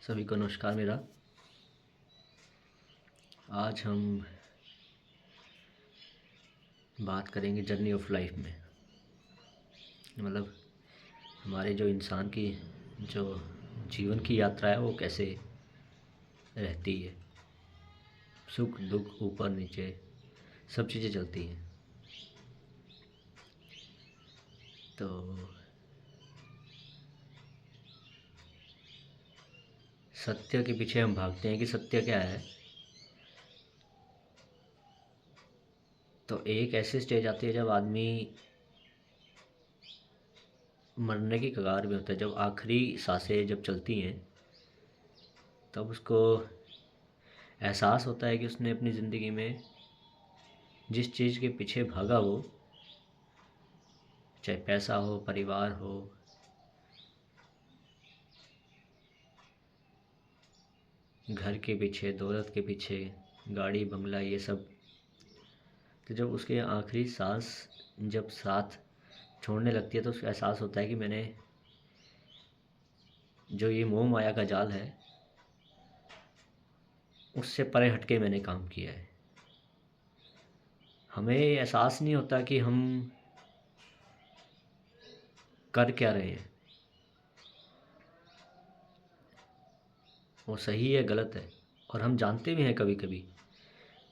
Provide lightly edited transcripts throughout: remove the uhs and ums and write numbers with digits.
सभी को नमस्कार मेरा। आज हम बात करेंगे जर्नी ऑफ लाइफ में, मतलब हमारे जो इंसान की जो जीवन की यात्रा है वो कैसे रहती है। सुख दुख ऊपर नीचे सब चीज़ें चलती हैं। तो सत्य के पीछे हम भागते हैं कि सत्य क्या है। तो एक ऐसी स्टेज आती है जब आदमी मरने की कगार में होता है, जब आखिरी सांसें जब चलती हैं तब उसको एहसास होता है कि उसने अपनी ज़िंदगी में जिस चीज़ के पीछे भागा वो, चाहे पैसा हो, परिवार हो, घर के पीछे, दौलत के पीछे, गाड़ी बंगला, ये सब, तो जब उसके आखिरी सांस जब साथ छोड़ने लगती है तो उसको एहसास होता है कि मैंने जो ये मोह माया का जाल है उससे परे हटके मैंने काम किया है। हमें एहसास नहीं होता कि हम कर क्या रहे हैं, वो सही है गलत है, और हम जानते भी हैं। कभी कभी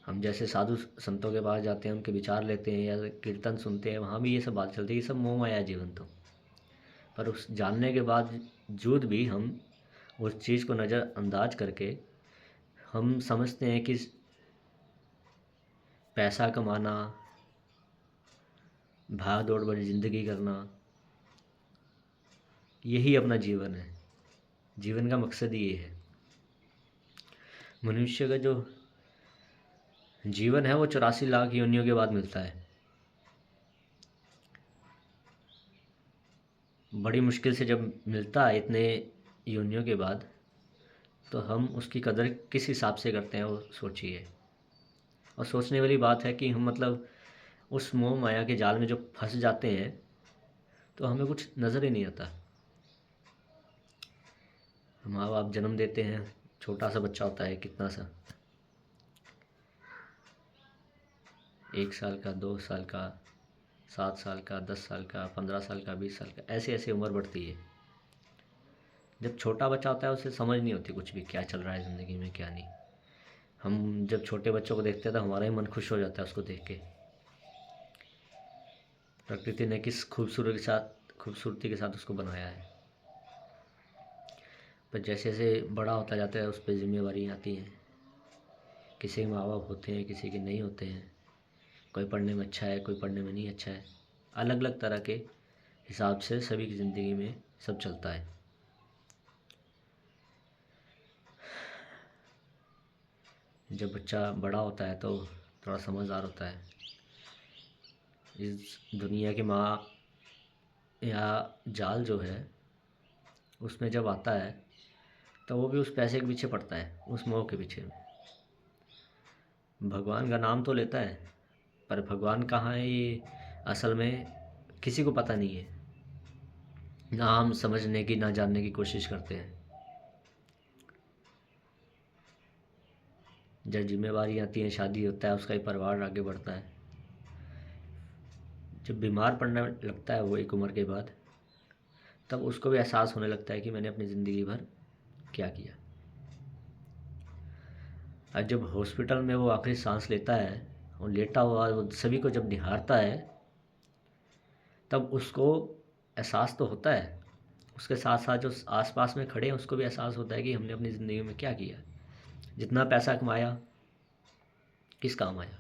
हम जैसे साधु संतों के पास जाते हैं, उनके विचार लेते हैं या कीर्तन सुनते हैं, वहाँ भी ये सब बात चलती है कि सब मोह माया है जीवन। तो पर उस जानने के बावजूद भी हम उस चीज़ को नज़रअंदाज करके हम समझते हैं कि पैसा कमाना, भाग दौड़ भरी ज़िंदगी करना, यही अपना जीवन है। जीवन का मकसद ही ये है। मनुष्य का जो जीवन है वो 84 लाख योनियों के बाद मिलता है। बड़ी मुश्किल से जब मिलता है इतने योनियों के बाद, तो हम उसकी कदर किस हिसाब से करते हैं वो सोचिए। और सोचने वाली बात है कि हम मतलब उस मोह माया के जाल में जो फंस जाते हैं तो हमें कुछ नज़र ही नहीं आता। माँ बाप जन्म देते हैं, छोटा सा बच्चा होता है, कितना सा, 1 साल का, 2 साल का, 7 साल का, 10 साल का, 15 साल का, 20 साल का, ऐसे ऐसे उम्र बढ़ती है। जब छोटा बच्चा होता है उसे समझ नहीं होती कुछ भी, क्या चल रहा है ज़िंदगी में क्या नहीं। हम जब छोटे बच्चों को देखते हैं तो हमारा ही मन खुश हो जाता है उसको देख के। प्रकृति ने किस खूबसूरती के साथ उसको बनाया है। पर जैसे जैसे बड़ा होता जाता है उस पर जिम्मेवारियाँ आती हैं। किसी के माँ बाप होते हैं, किसी के नहीं होते हैं। कोई पढ़ने में अच्छा है, कोई पढ़ने में नहीं अच्छा है। अलग अलग तरह के हिसाब से सभी की ज़िंदगी में सब चलता है। जब बच्चा बड़ा होता है तो थोड़ा समझदार होता है। इस दुनिया की माँ या जाल जो है उसमें जब आता है तो वो भी उस पैसे के पीछे पड़ता है, उस मोह के पीछे में। भगवान का नाम तो लेता है पर भगवान कहाँ है ये असल में किसी को पता नहीं है। ना हम समझने की, ना जानने की कोशिश करते हैं। जब जिम्मेवारी आती है, शादी होता है, उसका ही परिवार आगे बढ़ता है। जब बीमार पड़ने लगता है वो एक उम्र के बाद, तब उसको भी एहसास होने लगता है कि मैंने अपनी ज़िंदगी भर क्या किया। और जब हॉस्पिटल में वो आखिरी सांस लेता है और लेटा हुआ वो सभी को जब निहारता है, तब उसको एहसास तो होता है। उसके साथ साथ जो आसपास में खड़े हैं उसको भी एहसास होता है कि हमने अपनी ज़िंदगी में क्या किया। जितना पैसा कमाया किस काम आया,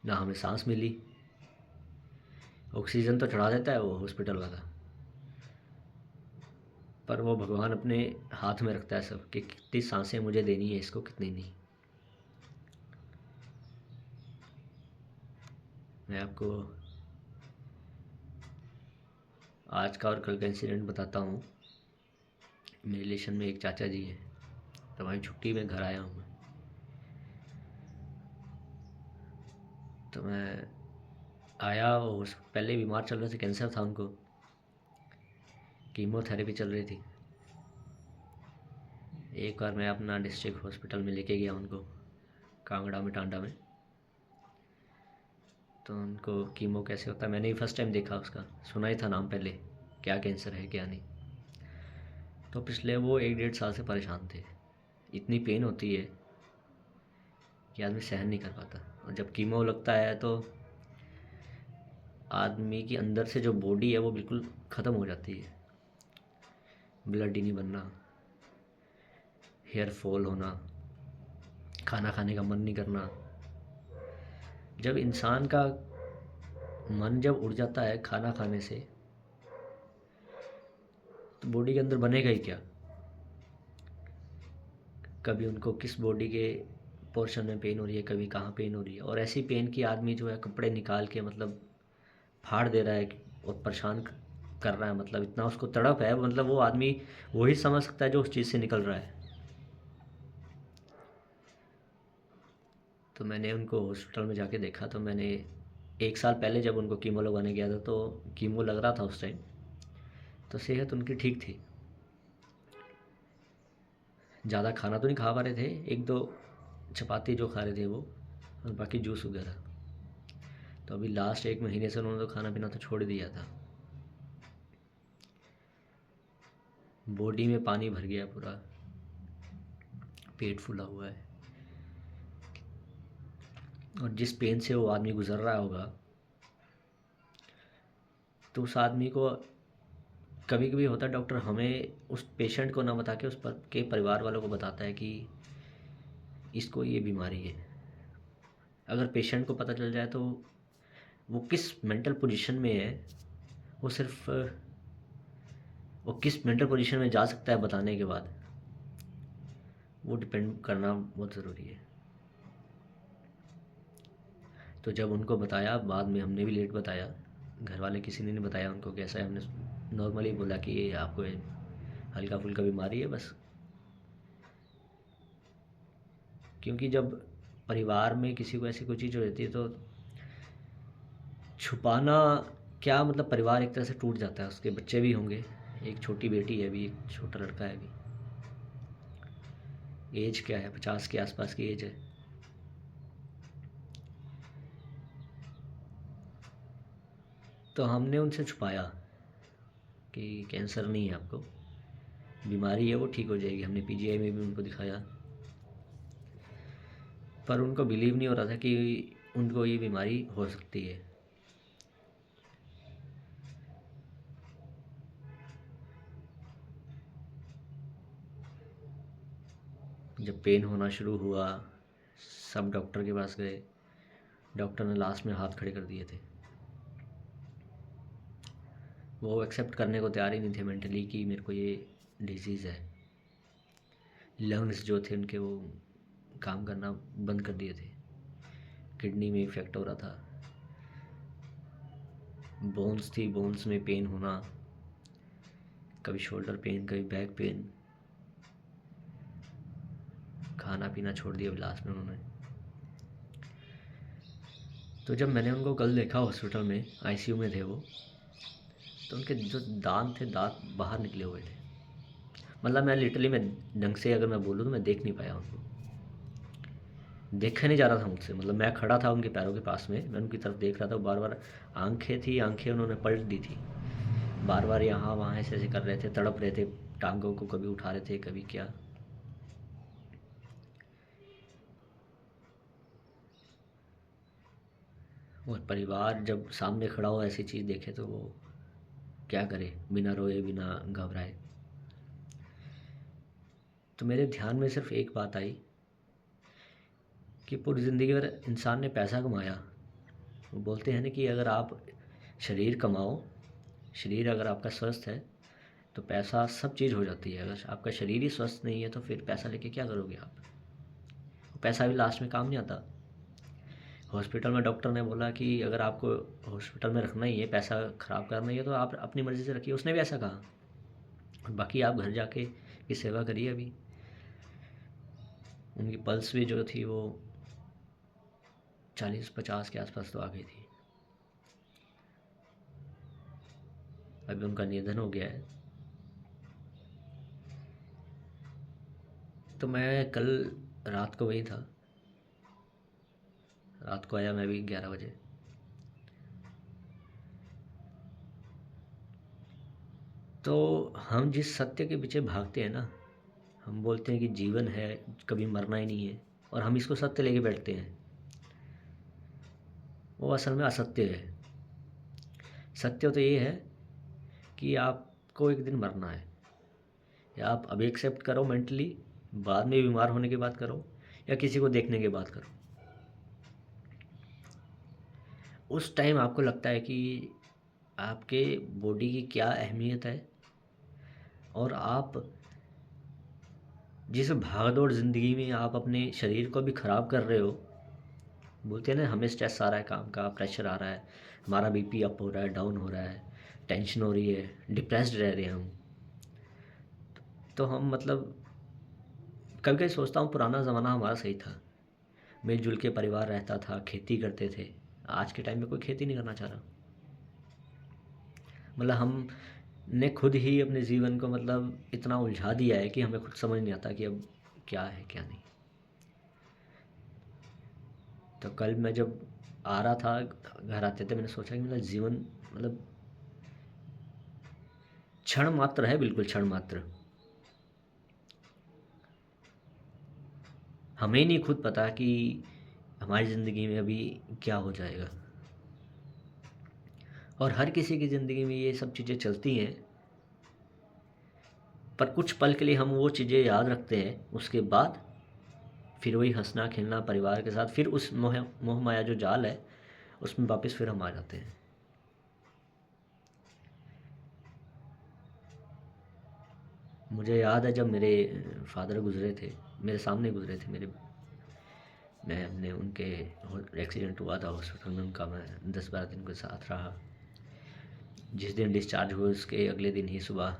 ना हमें सांस मिली। ऑक्सीजन तो चढ़ा देता है वो हॉस्पिटल वाला, पर वो भगवान अपने हाथ में रखता है सब कि कितनी सांसें मुझे देनी है, इसको कितनी नहीं। मैं आपको आज का और कल का इंसिडेंट बताता हूँ। मेरे रिलेशन में एक चाचा जी हैं, तो वहीं छुट्टी में घर आया हूँ मैं। तो मैं आया और पहले बीमार चल रहे थे, कैंसर था उनको, कीमोथेरेपी चल रही थी। एक बार मैं अपना डिस्ट्रिक्ट हॉस्पिटल में लेके गया उनको, कांगड़ा में, टांडा में। तो उनको कीमो कैसे होता है मैंने ही फर्स्ट टाइम देखा उसका, सुना ही था नाम पहले, क्या कैंसर है क्या नहीं। तो पिछले वो 1 डेढ़ साल से परेशान थे। इतनी पेन होती है कि आदमी सहन नहीं कर पाता, और जब कीमो लगता है तो आदमी की अंदर से जो बॉडी है वो बिल्कुल ख़त्म हो जाती है। ब्लड ही नहीं बनना, हेयर फॉल होना, खाना खाने का मन नहीं करना। जब इंसान का मन जब उड़ जाता है खाना खाने से, तो बॉडी के अंदर बनेगा ही क्या। कभी उनको किस बॉडी के पोर्शन में पेन हो रही है, कभी कहाँ पेन हो रही है, और ऐसी पेन की आदमी जो है कपड़े निकाल के मतलब फाड़ दे रहा है और परेशान कर रहा है। मतलब इतना उसको तड़प है, मतलब वो आदमी वही समझ सकता है जो उस चीज़ से निकल रहा है। तो मैंने उनको हॉस्पिटल में जाके देखा। तो मैंने 1 साल पहले जब उनको कीमो लगवाने गया था, तो कीमो लग रहा था उस टाइम, तो सेहत उनकी ठीक थी। ज़्यादा खाना तो नहीं खा पा रहे थे, 1 2 चपाती जो खा रहे थे वो, और बाकी जूस वगैरह। तो अभी लास्ट 1 महीने से उन्होंने तो खाना पीना तो छोड़ दिया था। बॉडी में पानी भर गया पूरा, पेट फूला हुआ है, और जिस पेन से वो आदमी गुजर रहा होगा, तो उस आदमी को कभी कभी होता है डॉक्टर हमें उस पेशेंट को ना बता के उस पर के परिवार वालों को बताता है कि इसको ये बीमारी है। अगर पेशेंट को पता चल जाए तो वो किस मेंटल पोजीशन में है, वो सिर्फ वो किस मेंटल पोजीशन में जा सकता है बताने के बाद, वो डिपेंड करना बहुत ज़रूरी है। तो जब उनको बताया, बाद में हमने भी लेट बताया, घर वाले किसी ने नहीं बताया उनको कैसा है। हमने नॉर्मली बोला कि ये आपको हल्का फुल्का बीमारी है बस। क्योंकि जब परिवार में किसी को ऐसी कोई चीज़ हो जाती है तो छुपाना क्या, मतलब परिवार एक तरह से टूट जाता है। उसके बच्चे भी होंगे, एक छोटी बेटी है अभी, एक छोटा लड़का है अभी। एज क्या है, 50 के आसपास की एज है। तो हमने उनसे छुपाया कि कैंसर नहीं है आपको, बीमारी है वो ठीक हो जाएगी। हमने पीजीआई में भी उनको दिखाया, पर उनको बिलीव नहीं हो रहा था कि उनको ये बीमारी हो सकती है। जब पेन होना शुरू हुआ, सब डॉक्टर के पास गए, डॉक्टर ने लास्ट में हाथ खड़े कर दिए थे। वो एक्सेप्ट करने को तैयार ही नहीं थे मेंटली कि मेरे को ये डिजीज़ है। लंग्स जो थे उनके वो काम करना बंद कर दिए थे, किडनी में इफ़ेक्ट हो रहा था, बोन्स थी, बोन्स में पेन होना, कभी शोल्डर पेन, कभी बैक पेन। खाना पीना छोड़ दिया लास्ट में उन्होंने। तो जब मैंने उनको कल देखा हॉस्पिटल में, आईसीयू में थे वो, तो उनके जो दांत थे, दांत बाहर निकले हुए थे। मतलब मैं लिटरली, मैं ढंग से अगर मैं बोलूँ तो मैं देख नहीं पाया उनको, देखा नहीं जा रहा था मुझसे। मतलब मैं खड़ा था उनके पैरों के पास में, मैं उनकी तरफ देख रहा था, बार बार आंखें थी, आंखें उन्होंने पलट दी थी, बार बार यहाँ वहाँ ऐसे ऐसे कर रहे थे, तड़प रहे थे, टांगों को कभी उठा रहे थे कभी क्या। और परिवार जब सामने खड़ा हो ऐसी चीज़ देखे तो वो क्या करे, बिना रोए बिना घबराए। तो मेरे ध्यान में सिर्फ एक बात आई कि पूरी ज़िंदगी भर इंसान ने पैसा कमाया। वो बोलते हैं ना कि अगर आप शरीर कमाओ, शरीर अगर आपका स्वस्थ है तो पैसा सब चीज़ हो जाती है। अगर आपका शरीर ही स्वस्थ नहीं है तो फिर पैसा लेके क्या करोगे आप। पैसा भी लास्ट में काम नहीं आता। हॉस्पिटल में डॉक्टर ने बोला कि अगर आपको हॉस्पिटल में रखना ही है, पैसा ख़राब करना ही है, तो आप अपनी मर्ज़ी से रखिए, उसने भी ऐसा कहा। और बाकी आप घर जाके की सेवा करिए। अभी उनकी पल्स भी जो थी वो 40 50 के आसपास तो आ गई थी। अभी उनका निधन हो गया है। तो मैं कल रात को वही था, रात को आया मैं भी 11 बजे। तो हम जिस सत्य के पीछे भागते हैं ना, हम बोलते हैं कि जीवन है, कभी मरना ही नहीं है, और हम इसको सत्य लेके बैठते हैं, वो असल में असत्य है। सत्य तो ये है कि आपको एक दिन मरना है, या आप अभी एक्सेप्ट करो मेंटली, बाद में बीमार होने के बाद करो, या किसी को देखने के बाद करो। उस टाइम आपको लगता है कि आपके बॉडी की क्या अहमियत है, और आप जिस भागदौड़ ज़िंदगी में आप अपने शरीर को भी ख़राब कर रहे हो। बोलते हैं ना, हमें स्ट्रेस आ रहा है, काम का प्रेशर आ रहा है, हमारा बीपी अप हो रहा है, डाउन हो रहा है, टेंशन हो रही है, डिप्रेस्ड रह रहे हैं हम। तो हम मतलब कभी कभी सोचता हूँ पुराना ज़माना हमारा सही था, मिलजुल के परिवार रहता था, खेती करते थे। आज के टाइम में कोई खेती नहीं करना चाह रहा। मतलब हमने खुद ही अपने जीवन को मतलब इतना उलझा दिया है कि हमें खुद समझ नहीं आता कि अब क्या है क्या नहीं। तो कल मैं जब आ रहा था, घर आते थे, मैंने सोचा कि मेरा जीवन मतलब क्षण मात्र है, बिल्कुल क्षण मात्र। हमें नहीं खुद पता कि हमारी ज़िंदगी में अभी क्या हो जाएगा। और हर किसी की ज़िंदगी में ये सब चीज़ें चलती हैं, पर कुछ पल के लिए हम वो चीज़ें याद रखते हैं, उसके बाद फिर वही हंसना खेलना परिवार के साथ, फिर उस मोह माया जो जाल है उसमें वापस फिर हम आ जाते हैं। मुझे याद है जब मेरे फादर गुज़रे थे, मेरे सामने गुज़रे थे मेरे, मैं अपने उनके एक्सीडेंट हुआ था हॉस्पिटल में, उनका मैं 10-12 दिन के साथ रहा। जिस दिन डिस्चार्ज हुए उसके अगले दिन ही सुबह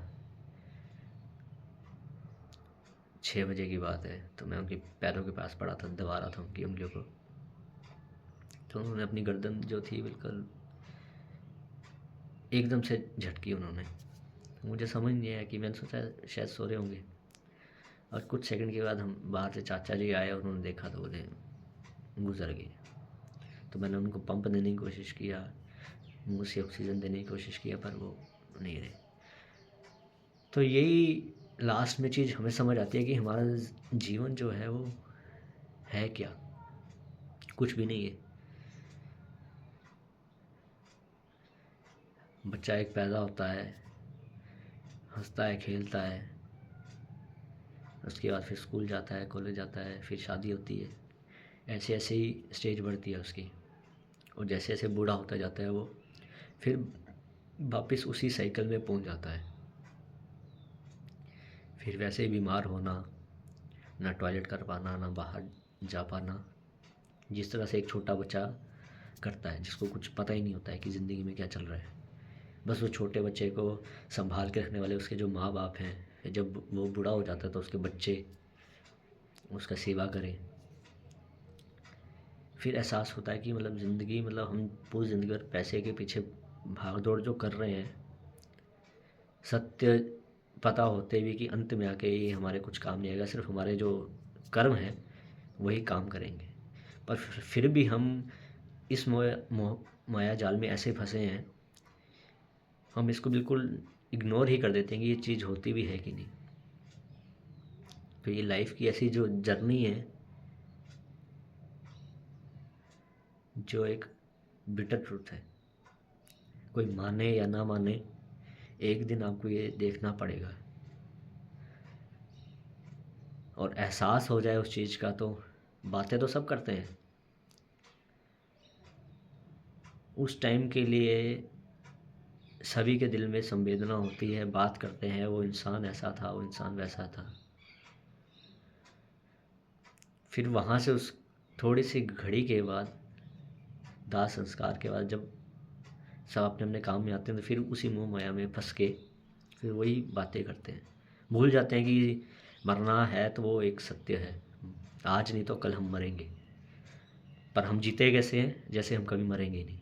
6 बजे की बात है, तो मैं उनके पैरों के पास पड़ा था, दबा रहा था उनकी उंगलियों को। तो उन्होंने अपनी गर्दन जो थी बिल्कुल एकदम से झटकी उन्होंने। मुझे समझ नहीं आया कि मैंने सोचा शायद सो रहे होंगे, और कुछ सेकंड के बाद हम बाहर से चाचा जी आए और उन्होंने देखा तो बोले गुजर गए। तो मैंने उनको पंप देने की कोशिश किया, मुँह से ऑक्सीजन देने की कोशिश किया, पर वो नहीं रहे। तो यही लास्ट में चीज़ हमें समझ आती है कि हमारा जीवन जो है वो है क्या, कुछ भी नहीं है। बच्चा एक पैदा होता है, हंसता है, खेलता है, उसके बाद फिर स्कूल जाता है, कॉलेज जाता है, फिर शादी होती है, ऐसे ऐसे ही स्टेज बढ़ती है उसकी। और जैसे जैसे बूढ़ा होता जाता है वो फिर वापस उसी साइकिल में पहुंच जाता है। फिर वैसे ही बीमार होना, ना टॉयलेट कर पाना, ना बाहर जा पाना, जिस तरह से एक छोटा बच्चा करता है जिसको कुछ पता ही नहीं होता है कि ज़िंदगी में क्या चल रहा है। बस वो छोटे बच्चे को संभाल के रखने वाले उसके जो माँ बाप हैं, जब वो बूढ़ा हो जाता है तो उसके बच्चे उसका सेवा करें। फिर एहसास होता है कि मतलब ज़िंदगी, मतलब हम पूरी ज़िंदगी भर पैसे के पीछे भाग दौड़ जो कर रहे हैं, सत्य पता होते हुए कि अंत में आके ये हमारे कुछ काम नहीं आएगा, सिर्फ हमारे जो कर्म हैं वही काम करेंगे। पर फिर भी हम इस माया जाल में ऐसे फंसे हैं, हम इसको बिल्कुल इग्नोर ही कर देते हैं कि ये चीज़ होती भी है कि नहीं। तो ये लाइफ की ऐसी जो जर्नी है, जो एक बिटर ट्रूथ है, कोई माने या ना माने, एक दिन आपको ये देखना पड़ेगा। और एहसास हो जाए उस चीज़ का तो बातें तो सब करते हैं, उस टाइम के लिए सभी के दिल में संवेदना होती है, बात करते हैं वो इंसान ऐसा था, वो इंसान वैसा था। फिर वहाँ से उस थोड़ी सी घड़ी के बाद, दाह संस्कार के बाद, जब सब अपने अपने काम में आते हैं, तो फिर उसी मोह माया में फंस के फिर वही बातें करते हैं। भूल जाते हैं कि मरना है तो वो एक सत्य है, आज नहीं तो कल हम मरेंगे। पर हम जीते कैसे हैं, जैसे हम कभी मरेंगे नहीं।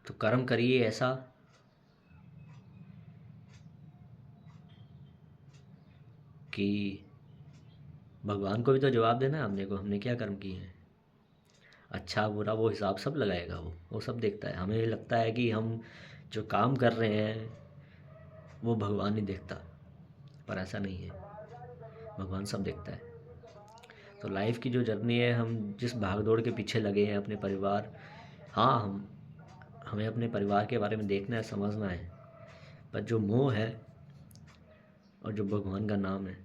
तो कर्म करिए ऐसा कि भगवान को भी तो जवाब देना है हमने को, हमने क्या कर्म किए हैं। अच्छा बुरा वो हिसाब सब लगाएगा, वो सब देखता है। हमें लगता है कि हम जो काम कर रहे हैं वो भगवान नहीं देखता, पर ऐसा नहीं है, भगवान सब देखता है। तो लाइफ की जो जर्नी है, हम जिस भाग दौड़ के पीछे लगे हैं अपने परिवार, हाँ हमें अपने परिवार के बारे में देखना है, समझना है, पर जो मोह है और जो भगवान का नाम है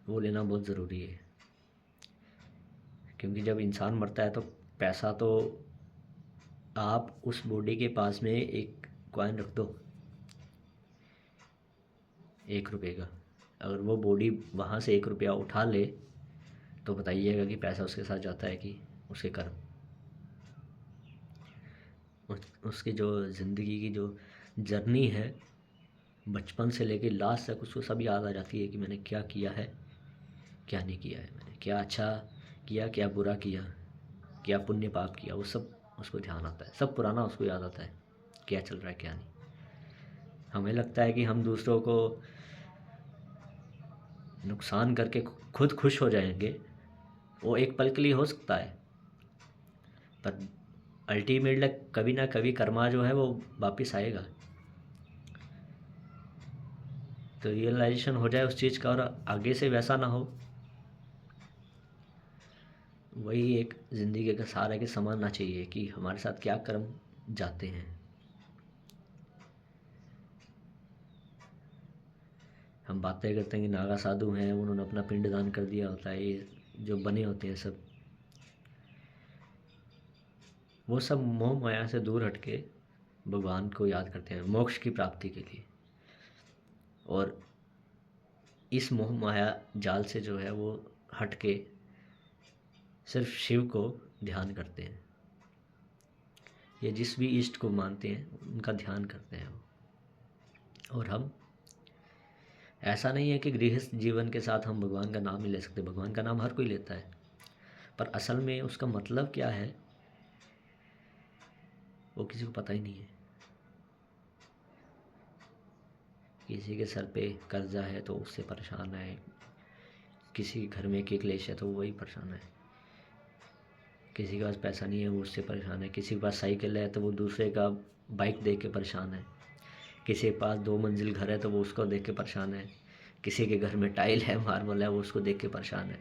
वो लेना बहुत ज़रूरी है। क्योंकि जब इंसान मरता है तो पैसा तो, आप उस बॉडी के पास में एक कॉइन रख दो 1 रुपये का, अगर वो बॉडी वहाँ से 1 रुपया उठा ले तो बताइएगा कि पैसा उसके साथ जाता है कि उसके कर्म। उसकी जो ज़िंदगी की जो जर्नी है, बचपन से लेके लास्ट तक उसको सब याद आ जाती है कि मैंने क्या किया है, क्या नहीं किया है, मैंने क्या अच्छा किया, क्या बुरा किया, क्या पुण्य पाप किया, वो सब उसको ध्यान आता है। सब पुराना उसको याद आता है, क्या चल रहा है क्या नहीं। हमें लगता है कि हम दूसरों को नुकसान करके खुद खुश हो जाएंगे, वो एक पल के लिए हो सकता है, पर अल्टीमेटली कभी ना कभी कर्मा जो है वो वापस आएगा। तो रियलाइजेशन हो जाए उस चीज़ का और आगे से वैसा ना हो, वही एक ज़िंदगी का सार है कि समझना चाहिए कि हमारे साथ क्या कर्म जाते हैं। हम बातें करते हैं कि नागा साधु हैं, उन्होंने अपना पिंड दान कर दिया होता है, ये जो बने होते हैं सब, वो सब मोह माया से दूर हटके भगवान को याद करते हैं मोक्ष की प्राप्ति के लिए। और इस मोह माया जाल से जो है वो हटके सिर्फ शिव को ध्यान करते हैं, ये जिस भी इष्ट को मानते हैं उनका ध्यान करते हैं वो। और हम, ऐसा नहीं है कि गृहस्थ जीवन के साथ हम भगवान का नाम नहीं ले सकते, भगवान का नाम हर कोई लेता है, पर असल में उसका मतलब क्या है वो किसी को पता ही नहीं है। किसी के सर पे कर्जा है तो उससे परेशान है, किसी के घर में क्लेश है तो वही परेशान है, किसी के पास पैसा नहीं है वो उससे परेशान है, किसी के पास साइकिल है तो वो दूसरे का बाइक देख के परेशान है, किसी के पास 2 मंजिल घर है तो वो उसको देख के परेशान है, किसी के घर में टाइल है मार्बल है वो उसको देख के परेशान है।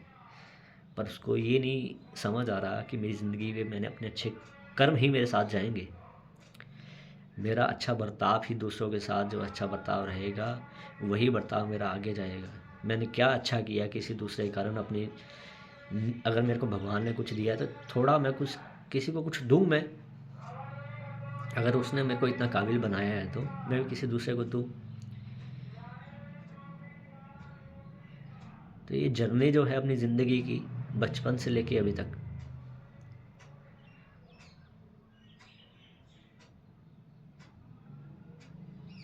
पर उसको ये नहीं समझ आ रहा कि मेरी ज़िंदगी में मैंने अपने अच्छे कर्म ही मेरे साथ जाएंगे, मेरा अच्छा बर्ताव ही दूसरों के साथ जो अच्छा बर्ताव रहेगा वही बर्ताव मेरा आगे जाएगा। मैंने क्या अच्छा किया किसी दूसरे के कारण अपनी, अगर मेरे को भगवान ने कुछ दिया तो थोड़ा मैं कुछ किसी को कुछ दूँ मैं, अगर उसने मेरे को इतना काबिल बनाया है तो मैं भी किसी दूसरे को दूँ। तो ये जर्नी जो है अपनी ज़िंदगी की, बचपन से लेके अभी तक,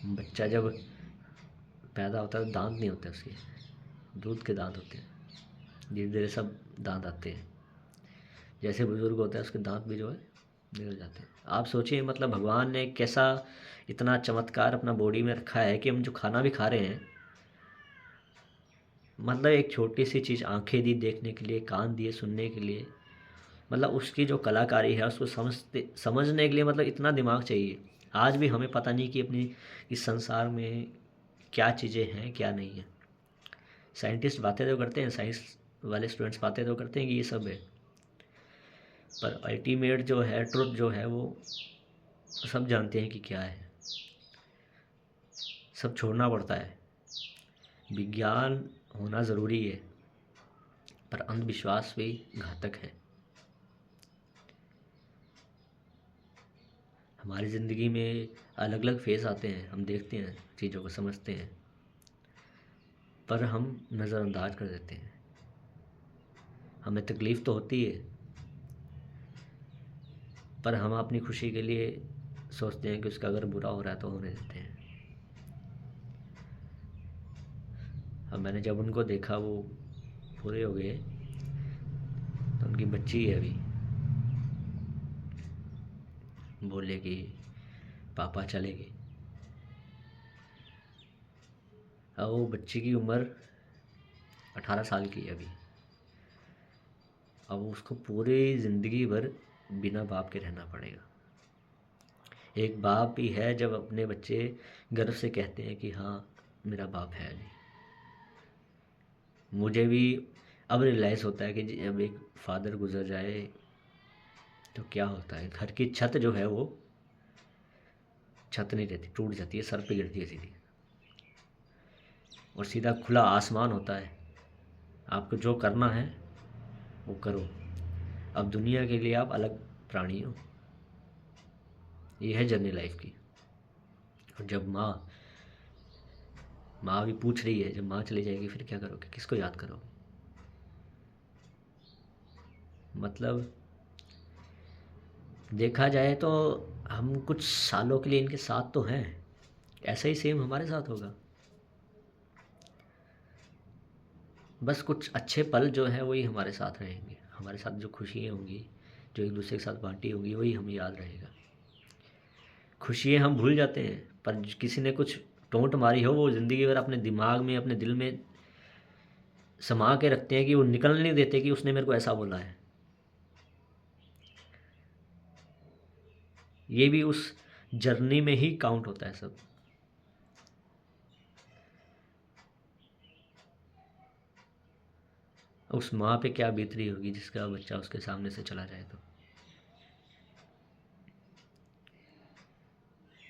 बच्चा जब पैदा होता है तो दांत नहीं होते उसके, दूध के दांत होते हैं, धीरे धीरे सब दांत आते हैं, जैसे बुजुर्ग होता है उसके दांत भी जो है निकल जाते हैं। आप सोचिए मतलब भगवान ने कैसा इतना चमत्कार अपना बॉडी में रखा है कि हम जो खाना भी खा रहे हैं, मतलब एक छोटी सी चीज़ आंखें दी देखने के लिए, कान दिए सुनने के लिए, मतलब उसकी जो कलाकारी है उसको समझने के लिए मतलब इतना दिमाग चाहिए। आज भी हमें पता नहीं कि अपनी इस संसार में क्या चीज़ें हैं क्या नहीं है। साइंटिस्ट बातें तो करते हैं, साइंस वाले स्टूडेंट्स बातें तो करते हैं कि ये सब है, पर अल्टीमेट जो है ट्रुथ जो है वो सब जानते हैं कि क्या है। सब छोड़ना पड़ता है, विज्ञान होना ज़रूरी है, पर अंधविश्वास भी घातक है। हमारी ज़िंदगी में अलग अलग फेज़ आते हैं, हम देखते हैं चीज़ों को समझते हैं, पर हम नज़रअंदाज कर देते हैं। हमें तकलीफ़ तो होती है, पर हम अपनी खुशी के लिए सोचते हैं कि उसका अगर बुरा हो रहा है तो होने देते हैं। अब मैंने जब उनको देखा वो पूरे हो गए, तो उनकी बच्ची है अभी, बोले कि पापा चले गए। अब वो बच्ची की उम्र 18 साल की है अभी। अब उसको पूरी ज़िंदगी भर बिना बाप के रहना पड़ेगा। एक बाप ही है जब अपने बच्चे गर्व से कहते हैं कि हाँ मेरा बाप है अभी। मुझे भी अब रियलाइज़ होता है कि जब एक फादर गुजर जाए तो क्या होता है। घर की छत जो है वो छत नहीं रहती, टूट जाती है, सर पे गिरती है सीधी, और सीधा खुला आसमान होता है। आपको जो करना है वो करो। अब दुनिया के लिए आप अलग प्राणी हो। ये है जर्नी लाइफ की। और जब माँ भी पूछ रही है, जब माँ चली जाएगी फिर क्या करोगे, किसको याद करोगे। मतलब देखा जाए तो हम कुछ सालों के लिए इनके साथ तो हैं, ऐसा ही सेम हमारे साथ होगा। बस कुछ अच्छे पल जो हैं वही हमारे साथ रहेंगे, हमारे साथ जो खुशियाँ होंगी, जो एक दूसरे के साथ बांटी होंगी, वही हमें याद रहेगा। खुशियाँ हम भूल जाते हैं, पर किसी ने कुछ टोंट मारी हो वो ज़िंदगी भर अपने दिमाग में, अपने दिल में समा के रखते हैं कि वो निकल नहीं देते कि उसने मेरे को ऐसा बोला है। ये भी उस जर्नी में ही काउंट होता है सब। उस माँ पे क्या बीत रही होगी जिसका बच्चा उसके सामने से चला जाए तो।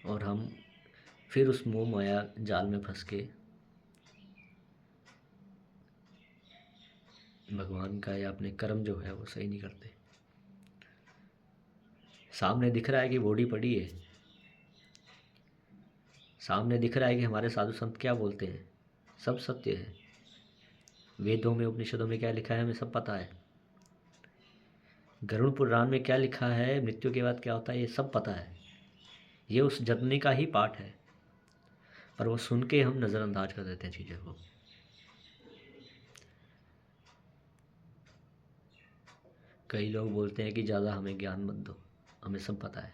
और हम फिर उस मोह माया जाल में फंस के भगवान का या अपने कर्म जो है वो सही नहीं करते। सामने दिख रहा है कि बॉडी पड़ी है, सामने दिख रहा है कि हमारे साधु संत क्या बोलते हैं, सब सत्य है। वेदों में, उपनिषदों में क्या लिखा है हमें सब पता है। गरुड़ पुराण में क्या लिखा है, मृत्यु के बाद क्या होता है, ये सब पता है। ये उस जर्नी का ही पार्ट है, पर वो सुन के हम नज़रअंदाज कर देते हैं चीज़ों को। कई लोग बोलते हैं कि ज़्यादा हमें ज्ञान मत दो, हमें सब पता है,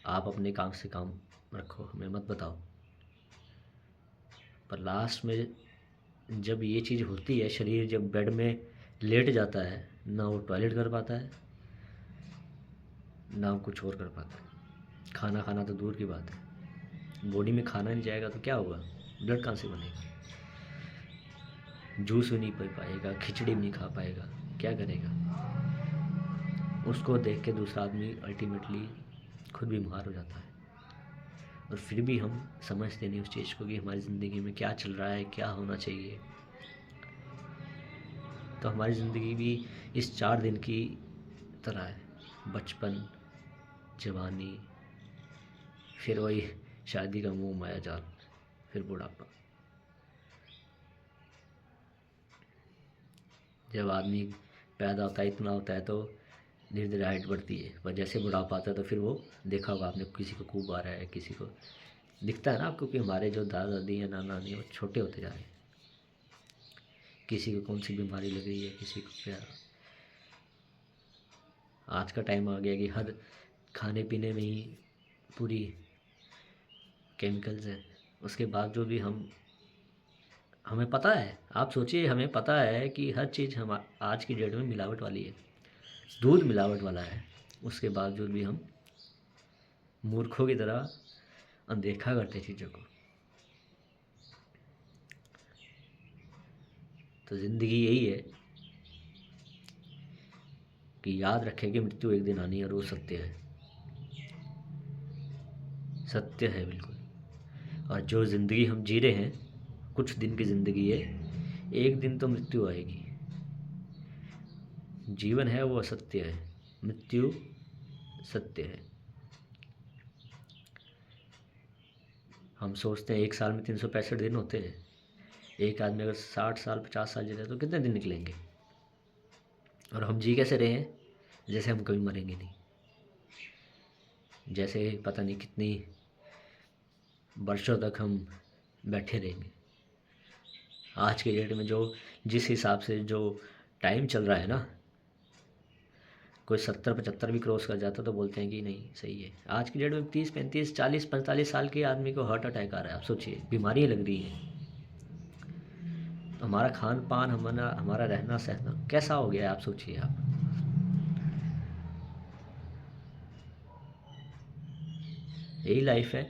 आप अपने काम से काम रखो, हमें मत बताओ। पर लास्ट में जब ये चीज़ होती है, शरीर जब बेड में लेट जाता है, ना वो टॉयलेट कर पाता है, ना वो कुछ और कर पाता है। खाना खाना तो दूर की बात है, बॉडी में खाना नहीं जाएगा तो क्या होगा, ब्लड कहाँ से बनेगा, जूस भी नहीं पी पाएगा, खिचड़ी भी नहीं खा पाएगा, क्या करेगा। उसको देख के दूसरा आदमी अल्टीमेटली खुद बीमार हो जाता है। और फिर भी हम समझते नहीं उस चीज़ को कि हमारी ज़िंदगी में क्या चल रहा है, क्या होना चाहिए। तो हमारी ज़िंदगी भी इस 4 दिन की तरह है, बचपन, जवानी, फिर वही शादी का मुंह माया जाल, फिर बुढ़ापा। जब आदमी पैदा होता है, इतना होता है, तो धीरे धीरे हाइट बढ़ती है, पर जैसे बुढ़ापा आता है तो फिर वो देखा होगा आपने, किसी को खूब आ रहा है, किसी को दिखता है ना आपको कि हमारे जो दादा दादी या नाना नानी वो छोटे होते जा रहे हैं, किसी को कौन सी बीमारी लग रही है, किसी को क्या। आज का टाइम आ गया कि हर खाने पीने में ही पूरी केमिकल्स हैं। उसके बावजूद भी हमें पता है, आप सोचिए, हमें पता है कि हर चीज़ हम आज की डेट में मिलावट वाली है, दूध मिलावट वाला है, उसके बावजूद भी हम मूर्खों की तरह अनदेखा करते चीज़ों को। तो ज़िंदगी यही है कि याद रखें कि मृत्यु एक दिन आनी है, और वो सत्य है, सत्य है बिल्कुल। और जो ज़िंदगी हम जी रहे हैं, कुछ दिन की ज़िंदगी है, एक दिन तो मृत्यु आएगी। जीवन है वो असत्य है, मृत्यु सत्य है। हम सोचते हैं 1 साल में 365 दिन होते हैं, एक आदमी अगर 60 साल 50 साल जी रहे तो कितने दिन निकलेंगे। और हम जी कैसे रहे हैं, जैसे हम कभी मरेंगे नहीं, जैसे पता नहीं कितनी वर्षों तक हम बैठे रहेंगे। आज के डेट में जो जिस हिसाब से जो टाइम चल रहा है ना, कोई 70-75 भी क्रॉस कर जाता तो बोलते हैं कि नहीं सही है। आज की डेट में 30-35-40-45 साल के आदमी को हार्ट अटैक आ रहा है। आप सोचिए, बीमारियाँ लग रही हैं। हमारा खान पान, हमारा हमारा रहना सहना कैसा हो गया है, आप सोचिए आप। यही लाइफ है,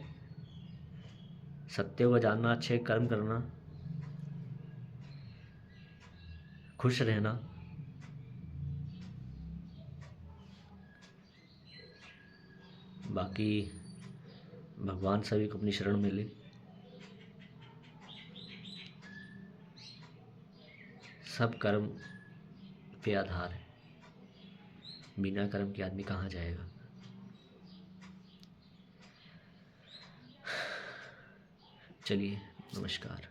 सत्य को जानना, अच्छे कर्म करना, खुश रहना। बाकी भगवान सभी को अपनी शरण में ले। सब कर्म पे आधार है, बिना कर्म के आदमी कहाँ जाएगा। चलिए, नमस्कार।